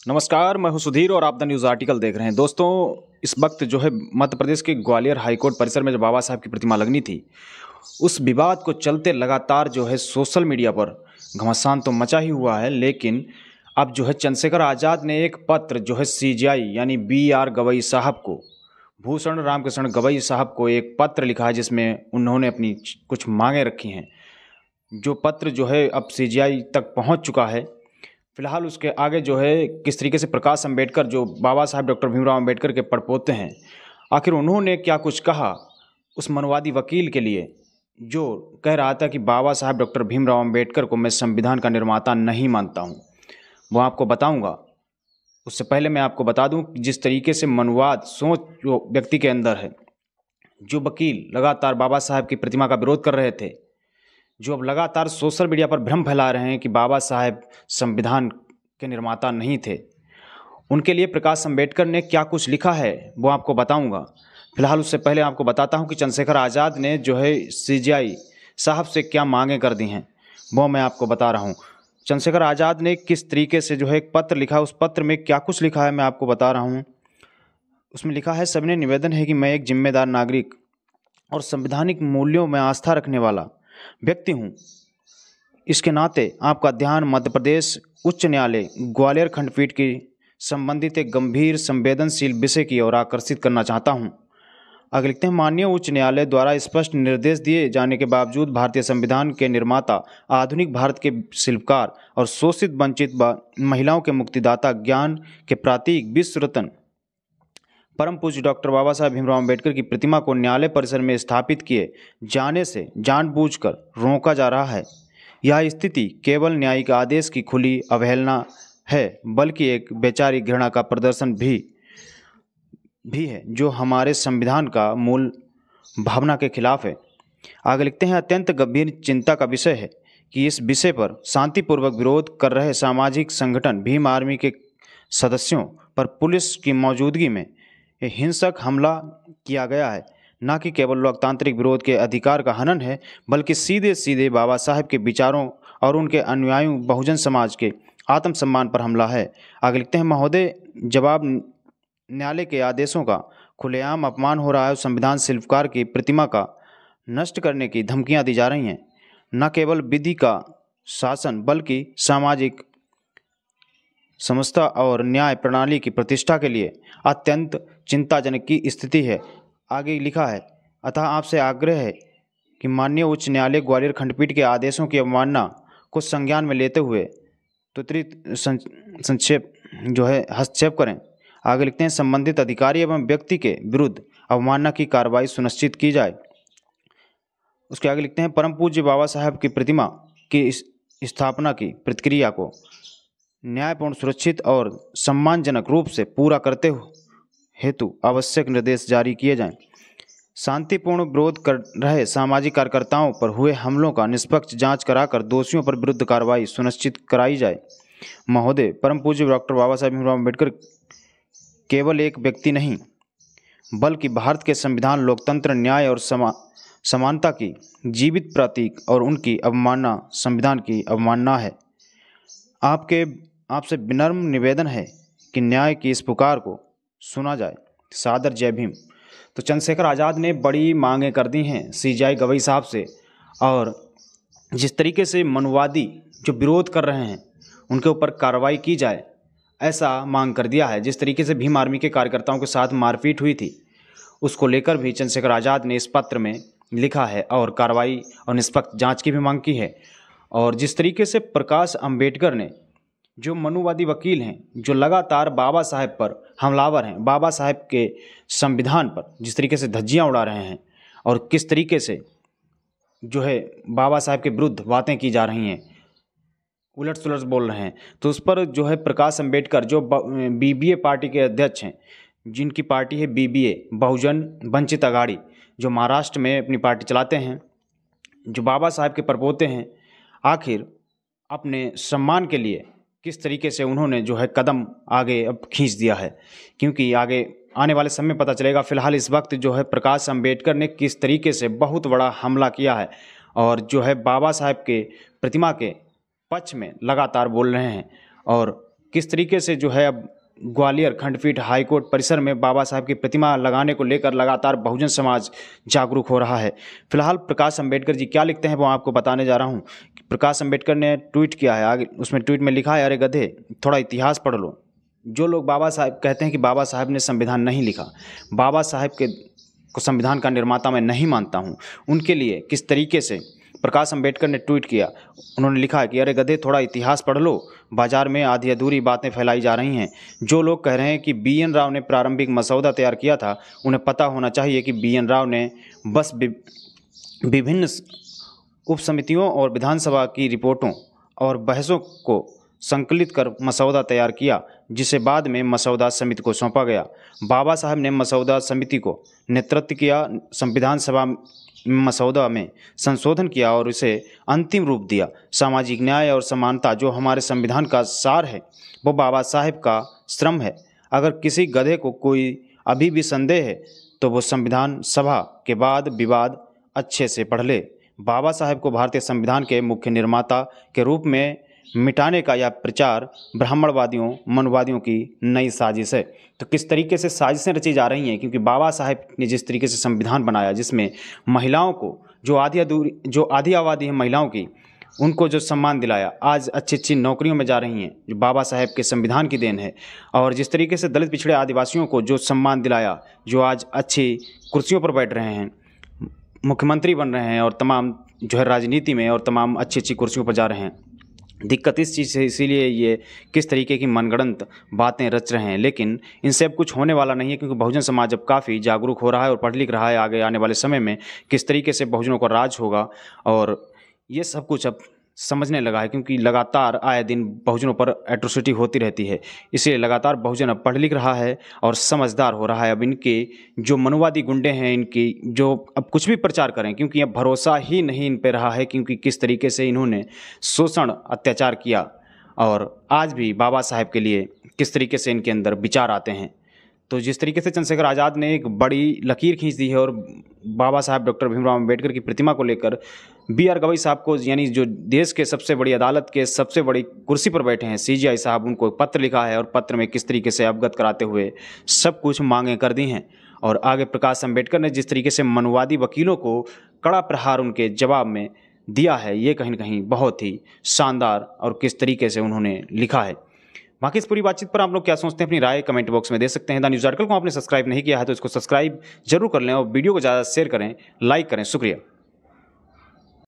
नमस्कार, मैं हूं सुधीर और आप द न्यूज़ आर्टिकल देख रहे हैं। दोस्तों, इस वक्त जो है मध्य प्रदेश के ग्वालियर हाईकोर्ट परिसर में जो बाबा साहब की प्रतिमा लगनी थी, उस विवाद को चलते लगातार जो है सोशल मीडिया पर घमासान तो मचा ही हुआ है। लेकिन अब जो है चंद्रशेखर आज़ाद ने एक पत्र जो है सीजेआई यानी BR गवई साहब को, भूषण रामकृष्ण गवई साहब को एक पत्र लिखा है जिसमें उन्होंने अपनी कुछ मांगें रखी हैं। जो पत्र जो है अब सीजेआई तक पहुंच चुका है। फिलहाल उसके आगे जो है किस तरीके से प्रकाश अंबेडकर, जो बाबा साहब डॉक्टर भीमराव अंबेडकर के पड़पोते हैं, आखिर उन्होंने क्या कुछ कहा उस मनवादी वकील के लिए जो कह रहा था कि बाबा साहब डॉक्टर भीमराव अंबेडकर को मैं संविधान का निर्माता नहीं मानता हूं, वो आपको बताऊंगा। उससे पहले मैं आपको बता दूं कि जिस तरीके से मनवाद सोच जो व्यक्ति के अंदर है, जो वकील लगातार बाबा साहब की प्रतिमा का विरोध कर रहे थे, जो अब लगातार सोशल मीडिया पर भ्रम फैला रहे हैं कि बाबा साहब संविधान के निर्माता नहीं थे, उनके लिए प्रकाश अंबेडकर ने क्या कुछ लिखा है वो आपको बताऊंगा। फिलहाल उससे पहले आपको बताता हूं कि चंद्रशेखर आज़ाद ने जो है सीजेआई साहब से क्या मांगें कर दी हैं, वो मैं आपको बता रहा हूं। चंद्रशेखर आज़ाद ने किस तरीके से जो है एक पत्र लिखा, उस पत्र में क्या कुछ लिखा है मैं आपको बता रहा हूँ। उसमें लिखा है, सविनय निवेदन है कि मैं एक जिम्मेदार नागरिक और संवैधानिक मूल्यों में आस्था रखने वाला व्यक्ति हूँ। इसके नाते आपका ध्यान मध्य प्रदेश उच्च न्यायालय ग्वालियर खंडपीठ की संबंधित एक गंभीर संवेदनशील विषय की ओर आकर्षित करना चाहता हूँ। आगे लिखते हैं, माननीय उच्च न्यायालय द्वारा स्पष्ट निर्देश दिए जाने के बावजूद भारतीय संविधान के निर्माता, आधुनिक भारत के शिल्पकार और शोषित वंचित महिलाओं के मुक्तिदाता, ज्ञान के प्रतीक, विश्व रत्न परम पूज्य डॉक्टर बाबा साहब भीमराव अंबेडकर की प्रतिमा को न्यायालय परिसर में स्थापित किए जाने से जानबूझकर रोका जा रहा है। यह स्थिति केवल न्यायिक आदेश की खुली अवहेलना है, बल्कि एक वैचारिक घृणा का प्रदर्शन भी है जो हमारे संविधान का मूल भावना के खिलाफ है। आगे लिखते हैं, अत्यंत गंभीर चिंता का विषय है कि इस विषय पर शांतिपूर्वक विरोध कर रहे सामाजिक संगठन भीम आर्मी के सदस्यों पर पुलिस की मौजूदगी में हिंसक हमला किया गया है। न कि केवल लोकतांत्रिक विरोध के अधिकार का हनन है, बल्कि सीधे सीधे बाबा साहब के विचारों और उनके अनुयायियों बहुजन समाज के आत्मसम्मान पर हमला है। आगे लिखते हैं, महोदय, जवाब न्यायालय के आदेशों का खुलेआम अपमान हो रहा है। संविधान शिल्पकार की प्रतिमा का नष्ट करने की धमकियां दी जा रही हैं। न केवल विधि का शासन बल्कि सामाजिक समता और न्याय प्रणाली की प्रतिष्ठा के लिए अत्यंत चिंताजनक की स्थिति है। आगे लिखा है, अतः आपसे आग्रह है कि माननीय उच्च न्यायालय ग्वालियर खंडपीठ के आदेशों की अवमानना को संज्ञान में लेते हुए त्वरित संक्षेप जो है हस्तक्षेप करें। आगे लिखते हैं, संबंधित अधिकारी एवं व्यक्ति के विरुद्ध अवमानना की कार्रवाई सुनिश्चित की जाए। उसके आगे लिखते हैं, परम पूज्य बाबा साहब की प्रतिमा की स्थापना की प्रक्रिया को न्यायपूर्ण, सुरक्षित और सम्मानजनक रूप से पूरा करते हेतु आवश्यक निर्देश जारी किए जाएं। शांतिपूर्ण विरोध कर रहे सामाजिक कार्यकर्ताओं पर हुए हमलों का निष्पक्ष जांच कराकर दोषियों पर विरुद्ध कार्रवाई सुनिश्चित कराई जाए। महोदय, परम पूज्य डॉक्टर बाबा साहब भीमराव अम्बेडकर केवल एक व्यक्ति नहीं, बल्कि भारत के संविधान, लोकतंत्र, न्याय और समानता की जीवित प्रतीक, और उनकी अवमानना संविधान की अवमानना है। आपसे विनम्र निवेदन है कि न्याय की इस पुकार को सुना जाए। सादर जय भीम। तो चंद्रशेखर आज़ाद ने बड़ी मांगें कर दी हैं सीजेआई गवई साहब से, और जिस तरीके से मनवादी जो विरोध कर रहे हैं उनके ऊपर कार्रवाई की जाए, ऐसा मांग कर दिया है। जिस तरीके से भीम आर्मी के कार्यकर्ताओं के साथ मारपीट हुई थी, उसको लेकर भी चंद्रशेखर आज़ाद ने इस पत्र में लिखा है और कार्रवाई और निष्पक्ष जाँच की भी मांग की है। और जिस तरीके से प्रकाश अंबेडकर ने, जो मनुवादी वकील हैं, जो लगातार बाबा साहब पर हमलावर हैं, बाबा साहब के संविधान पर जिस तरीके से धज्जियां उड़ा रहे हैं और किस तरीके से जो है बाबा साहब के विरुद्ध बातें की जा रही हैं, उलट सुलट बोल रहे हैं, तो उस पर जो है प्रकाश अंबेडकर, जो BBA पार्टी के अध्यक्ष हैं, जिनकी पार्टी है BBA, बहुजन वंचित अघाड़ी, जो महाराष्ट्र में अपनी पार्टी चलाते हैं, जो बाबा साहब के परपोते हैं, आखिर अपने सम्मान के लिए किस तरीके से उन्होंने जो है कदम आगे अब खींच दिया है, क्योंकि आगे आने वाले समय में पता चलेगा। फिलहाल इस वक्त जो है प्रकाश अंबेडकर ने किस तरीके से बहुत बड़ा हमला किया है और जो है बाबा साहब के प्रतिमा के पक्ष में लगातार बोल रहे हैं और किस तरीके से जो है अब ग्वालियर खंडपीठ हाईकोर्ट परिसर में बाबा साहब की प्रतिमा लगाने को लेकर लगातार बहुजन समाज जागरूक हो रहा है। फिलहाल प्रकाश अंबेडकर जी क्या लिखते हैं वो आपको बताने जा रहा हूँ। प्रकाश अंबेडकर ने ट्वीट किया है, आगे उसमें ट्वीट में लिखा है, अरे गधे थोड़ा इतिहास पढ़ लो। जो लोग बाबा साहब कहते हैं कि बाबा साहब ने संविधान नहीं लिखा, बाबा साहब के को संविधान का निर्माता मैं नहीं मानता हूँ, उनके लिए किस तरीके से प्रकाश अंबेडकर ने ट्वीट किया। उन्होंने लिखा है कि अरे गधे थोड़ा इतिहास पढ़ लो, बाजार में आधी अधूरी बातें फैलाई जा रही हैं। जो लोग कह रहे हैं कि BN राव ने प्रारंभिक मसौदा तैयार किया था, उन्हें पता होना चाहिए कि BN राव ने बस विभिन्न उपसमितियों और विधानसभा की रिपोर्टों और बहसों को संकलित कर मसौदा तैयार किया, जिसे बाद में मसौदा समिति को सौंपा गया। बाबा साहब ने मसौदा समिति को नेतृत्व किया, संविधान सभा मसौदा में संशोधन किया और इसे अंतिम रूप दिया। सामाजिक न्याय और समानता जो हमारे संविधान का सार है, वो बाबा साहब का श्रम है। अगर किसी गधे को कोई अभी भी संदेह है तो वो संविधान सभा के बाद विवाद अच्छे से पढ़ ले। बाबा साहब को भारतीय संविधान के मुख्य निर्माता के रूप में मिटाने का यह प्रचार ब्राह्मणवादियों मनवादियों की नई साजिश है। तो किस तरीके से साजिशें रची जा रही हैं, क्योंकि बाबा साहब ने जिस तरीके से संविधान बनाया, जिसमें महिलाओं को जो आधी आबादी है महिलाओं की, उनको जो सम्मान दिलाया, आज अच्छी अच्छी नौकरियों में जा रही हैं, जो बाबा साहब के संविधान की देन है। और जिस तरीके से दलित पिछड़े आदिवासियों को जो सम्मान दिलाया, जो आज अच्छी कुर्सियों पर बैठ रहे हैं, मुख्यमंत्री बन रहे हैं और तमाम जो है राजनीति में और तमाम अच्छी अच्छी कुर्सियों पर जा रहे हैं। दिक्कत इस चीज़ से, इसीलिए ये किस तरीके की मनगढ़ंत बातें रच रहे हैं, लेकिन इनसे अब कुछ होने वाला नहीं है, क्योंकि बहुजन समाज अब काफ़ी जागरूक हो रहा है और पढ़ लिख रहा है। आगे आने वाले समय में किस तरीके से बहुजनों का राज होगा और ये सब कुछ अब समझने लगा है, क्योंकि लगातार आए दिन बहुजनों पर एट्रोसिटी होती रहती है। इसलिए लगातार बहुजन अब पढ़ लिख रहा है और समझदार हो रहा है। अब इनके जो मनुवादी गुंडे हैं, इनकी जो अब कुछ भी प्रचार करें, क्योंकि अब भरोसा ही नहीं इन पे रहा है, क्योंकि किस तरीके से इन्होंने शोषण अत्याचार किया और आज भी बाबा साहब के लिए किस तरीके से इनके अंदर विचार आते हैं। तो जिस तरीके से चंद्रशेखर आज़ाद ने एक बड़ी लकीर खींच दी है और बाबा साहब डॉक्टर भीमराव अम्बेडकर की प्रतिमा को लेकर BR गवई साहब को, यानी जो देश के सबसे बड़ी अदालत के सबसे बड़ी कुर्सी पर बैठे हैं CJI साहब, उनको पत्र लिखा है और पत्र में किस तरीके से अवगत कराते हुए सब कुछ मांगें कर दी हैं। और आगे प्रकाश अंबेडकर ने जिस तरीके से मनुवादी वकीलों को कड़ा प्रहार उनके जवाब में दिया है, ये कहीं न कहीं बहुत ही शानदार और किस तरीके से उन्होंने लिखा है। बाकी इस पूरी बातचीत पर आप लोग क्या सोचते हैं, अपनी राय कमेंट बॉक्स में दे सकते हैं। द न्यूज़ आर्टिकल को आपने सब्सक्राइब नहीं किया है तो इसको सब्सक्राइब जरूर कर लें और वीडियो को ज़्यादा शेयर करें, लाइक करें। शुक्रिया।